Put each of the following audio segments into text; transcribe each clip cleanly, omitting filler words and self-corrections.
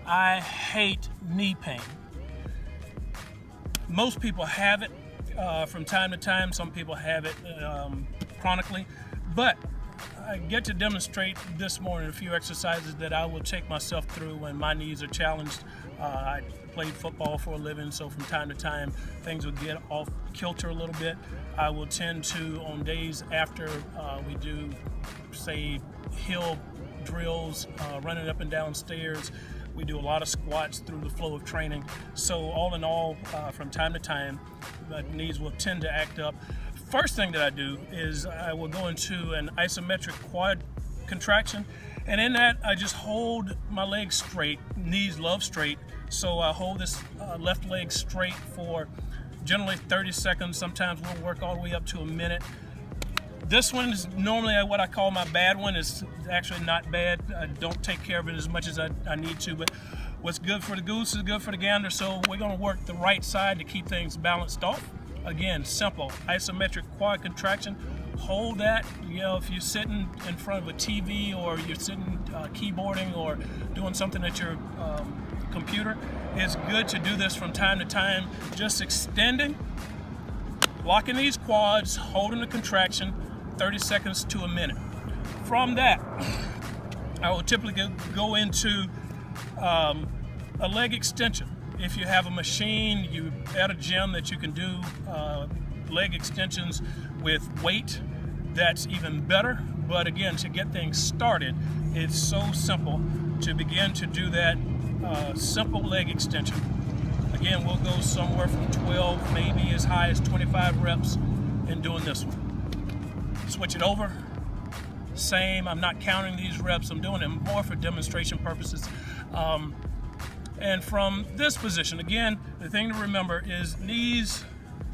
I hate knee pain. Most people have it from time to time. Some people have it chronically, but I get to demonstrate this morning a few exercises that I will take myself through when my knees are challenged. I played football for a living, so from time to time things will get off kilter a little bit. I will tend to, on days after we do, say, hill drills, running up and down stairs, we do a lot of squats through the flow of training. So all in all, from time to time, the knees will tend to act up. First thing that I do is I will go into an isometric quad contraction, and in that I just hold my legs straight. Knees love straight, so I hold this left leg straight for generally 30 seconds. Sometimes we'll work all the way up to a minute. This one is normally what I call my bad one. It's actually not bad. I don't take care of it as much as I need to, but what's good for the goose is good for the gander, so we're going to work the right side to keep things balanced off. Again, simple isometric quad contraction. Hold that. You know, if you're sitting in front of a TV or you're sitting keyboarding or doing something at your computer, it's good to do this from time to time. Just extending, locking these quads, holding the contraction, 30 seconds to a minute. From that, I will typically go into a leg extension. If you have a machine, you at a gym that you can do leg extensions with weight, that's even better. But again, to get things started, it's so simple to begin to do that simple leg extension. Again, we'll go somewhere from 12, maybe as high as 25 reps in doing this one. Switch it over. Same, I'm not counting these reps. I'm doing them more for demonstration purposes. And from this position, again, the thing to remember is knees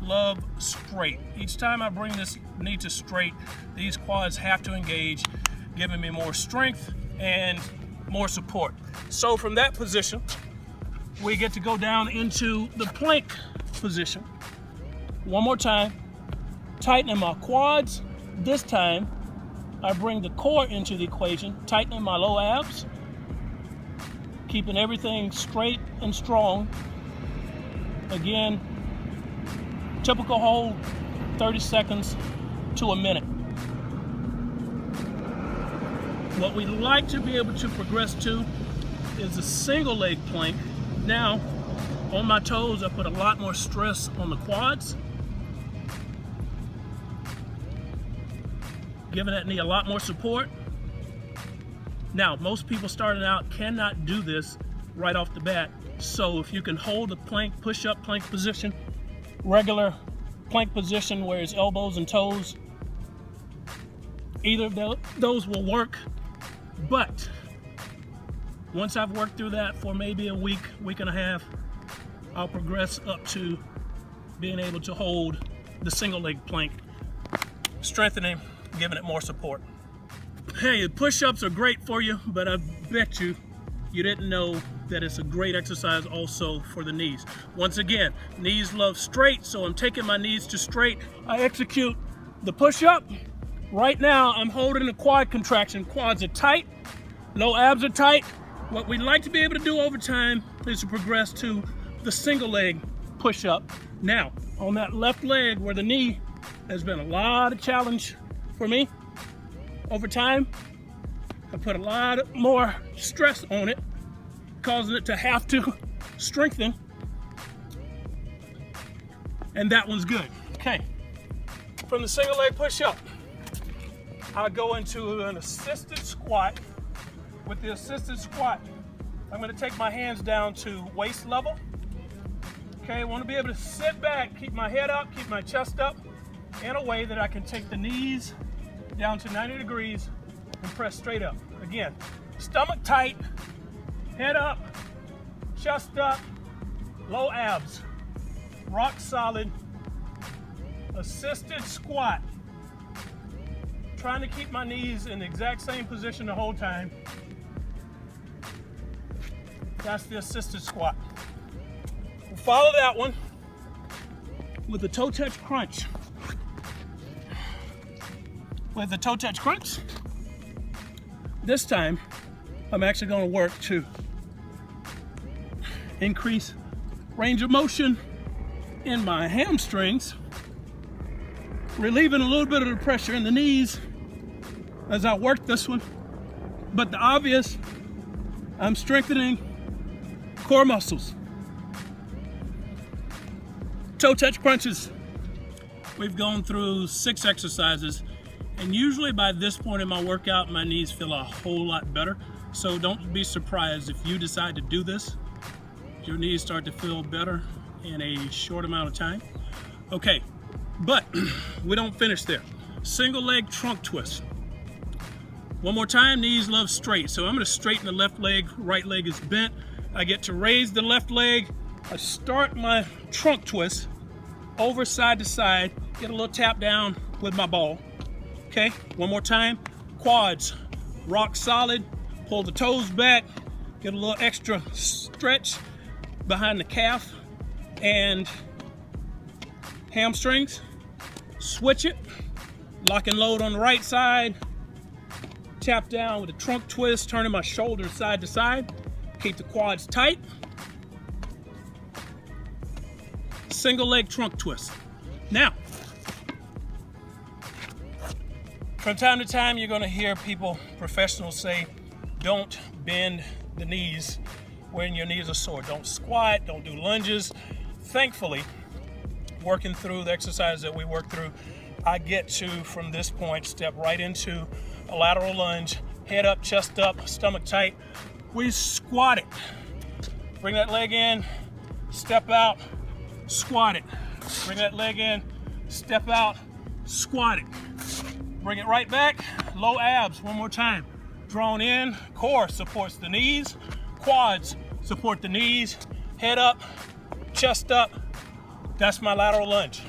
love straight. Each time I bring this knee to straight, these quads have to engage, giving me more strength and more support. So from that position, we get to go down into the plank position. One more time, tightening my quads. This time, I bring the core into the equation, tightening my low abs, keeping everything straight and strong. Again, typical hold, 30 seconds to a minute. What we like to be able to progress to is a single leg plank. Now, on my toes, I put a lot more stress on the quads, giving that knee a lot more support. Now, most people starting out cannot do this right off the bat. So if you can hold the plank, push-up plank position, regular plank position where it's elbows and toes, either of those will work. But once I've worked through that for maybe a week, week and a half, I'll progress up to being able to hold the single leg plank, strengthening, giving it more support. Hey, push-ups are great for you, but I bet you didn't know that it's a great exercise also for the knees. Once again, knees love straight, so I'm taking my knees to straight. I execute the push-up. Right now, I'm holding the quad contraction. Quads are tight, low abs are tight. What we'd like to be able to do over time is to progress to the single leg push-up. Now, on that left leg where the knee has been a lot of challenge for me, over time, I put a lot more stress on it, causing it to have to strengthen. And that one's good. Okay, from the single leg push-up, I'll go into an assisted squat. With the assisted squat, I'm gonna take my hands down to waist level. Okay, I wanna be able to sit back, keep my head up, keep my chest up, in a way that I can take the knees down to 90 degrees and press straight up. Again, stomach tight, head up, chest up, low abs, rock solid, assisted squat. Trying to keep my knees in the exact same position the whole time. That's the assisted squat. We'll follow that one with the toe touch crunch. With the toe touch crunch, this time I'm actually going to work to increase range of motion in my hamstrings, relieving a little bit of the pressure in the knees as I work this one. But the obvious, I'm strengthening core muscles. Toe touch crunches. We've gone through 6 exercises, and usually by this point in my workout, my knees feel a whole lot better. So don't be surprised if you decide to do this. Your knees start to feel better in a short amount of time. Okay, but we don't finish there. Single leg trunk twist. One more time, knees love straight. So I'm gonna straighten the left leg, right leg is bent. I get to raise the left leg. I start my trunk twist over side to side, get a little tap down with my ball. Okay, one more time. Quads, rock solid, pull the toes back, get a little extra stretch behind the calf and hamstrings. Switch it, lock and load on the right side, tap down with a trunk twist, turning my shoulders side to side, keep the quads tight. Single leg trunk twist. Now, from time to time, you're gonna hear people, professionals say, don't bend the knees when your knees are sore. Don't squat, don't do lunges. Thankfully, working through the exercise that we work through, I get to, from this point, step right into a lateral lunge, head up, chest up, stomach tight. We squat it. Bring that leg in, step out, squat it. Bring that leg in, step out, squat it. Bring it right back, low abs, one more time. Drawn in, core supports the knees, quads support the knees, head up, chest up. That's my lateral lunge.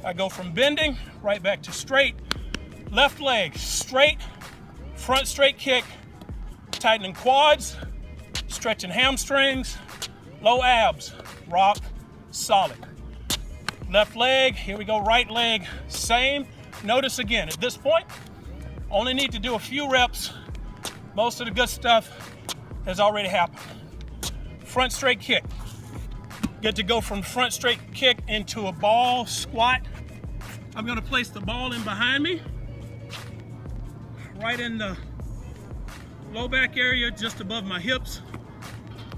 I go from bending right back to straight. Left leg straight, front straight kick, tightening quads, stretching hamstrings, low abs, rock solid. Left leg, here we go, right leg, same. Notice again, at this point, only need to do a few reps. Most of the good stuff has already happened. Front straight kick. Get to go from front straight kick into a ball squat. I'm gonna place the ball in behind me, right in the low back area, just above my hips.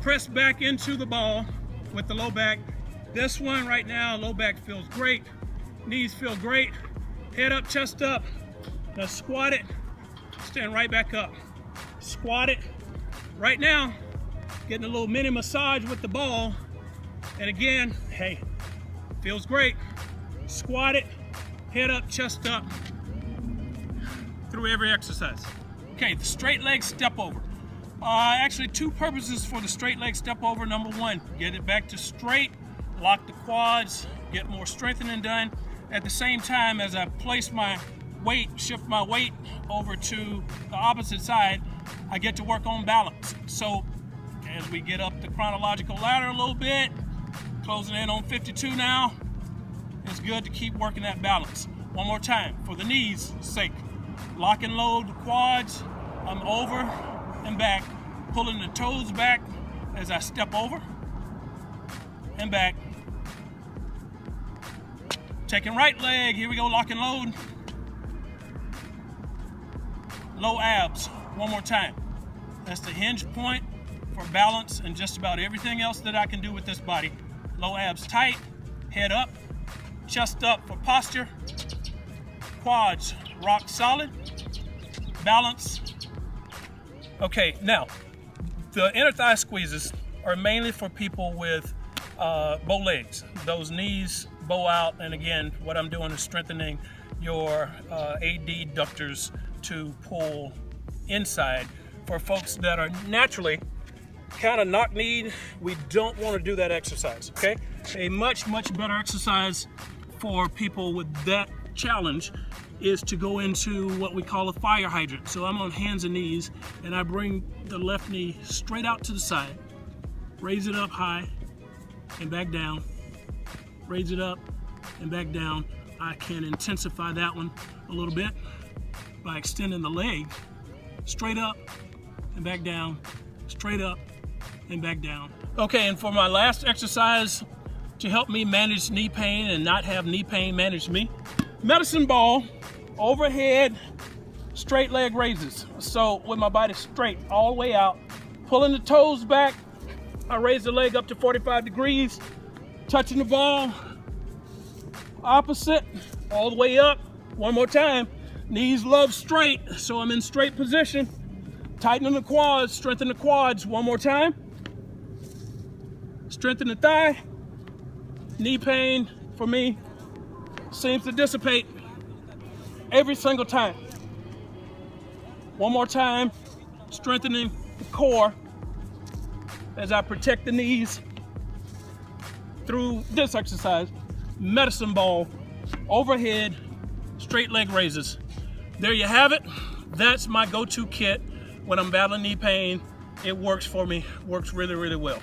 Press back into the ball with the low back. This one right now, low back feels great, knees feel great. Head up, chest up. Now squat it, stand right back up. Squat it. Right now, getting a little mini massage with the ball. And again, hey, feels great. Squat it, head up, chest up, through every exercise. Okay, the straight leg step over. Actually, 2 purposes for the straight leg step over. Number 1, get it back to straight, lock the quads, get more strengthening done. At the same time, as I place my weight, shift my weight over to the opposite side, I get to work on balance. So as we get up the chronological ladder a little bit, closing in on 52 now, it's good to keep working that balance. One more time, for the knees' sake. Lock and load the quads. I'm over and back, pulling the toes back as I step over and back. Taking right leg, here we go, lock and load. Low abs, one more time. That's the hinge point for balance and just about everything else that I can do with this body. Low abs tight, head up, chest up for posture, quads rock solid, balance. Okay, now, the inner thigh squeezes are mainly for people with bow legs. Those knees bow out, and again, what I'm doing is strengthening your adductors to pull inside. For folks that are naturally kind of knock-kneed, we don't want to do that exercise, okay? A much, much better exercise for people with that challenge is to go into what we call a fire hydrant. So I'm on hands and knees, and I bring the left knee straight out to the side, raise it up high and back down, raise it up and back down. I can intensify that one a little bit by extending the leg straight up and back down, straight up and back down. Okay, and for my last exercise to help me manage knee pain and not have knee pain manage me, medicine ball, overhead, straight leg raises. So with my body straight all the way out, pulling the toes back, I raise the leg up to 45 degrees, touching the ball, opposite, all the way up. One more time, knees love straight, so I'm in straight position. Tightening the quads, strengthen the quads. One more time. Strengthen the thigh. Knee pain, for me, seems to dissipate every single time. One more time, strengthening the core as I protect the knees through this exercise. Medicine ball, overhead, straight leg raises. There you have it. That's my go-to kit when I'm battling knee pain. It works for me, works really, really well.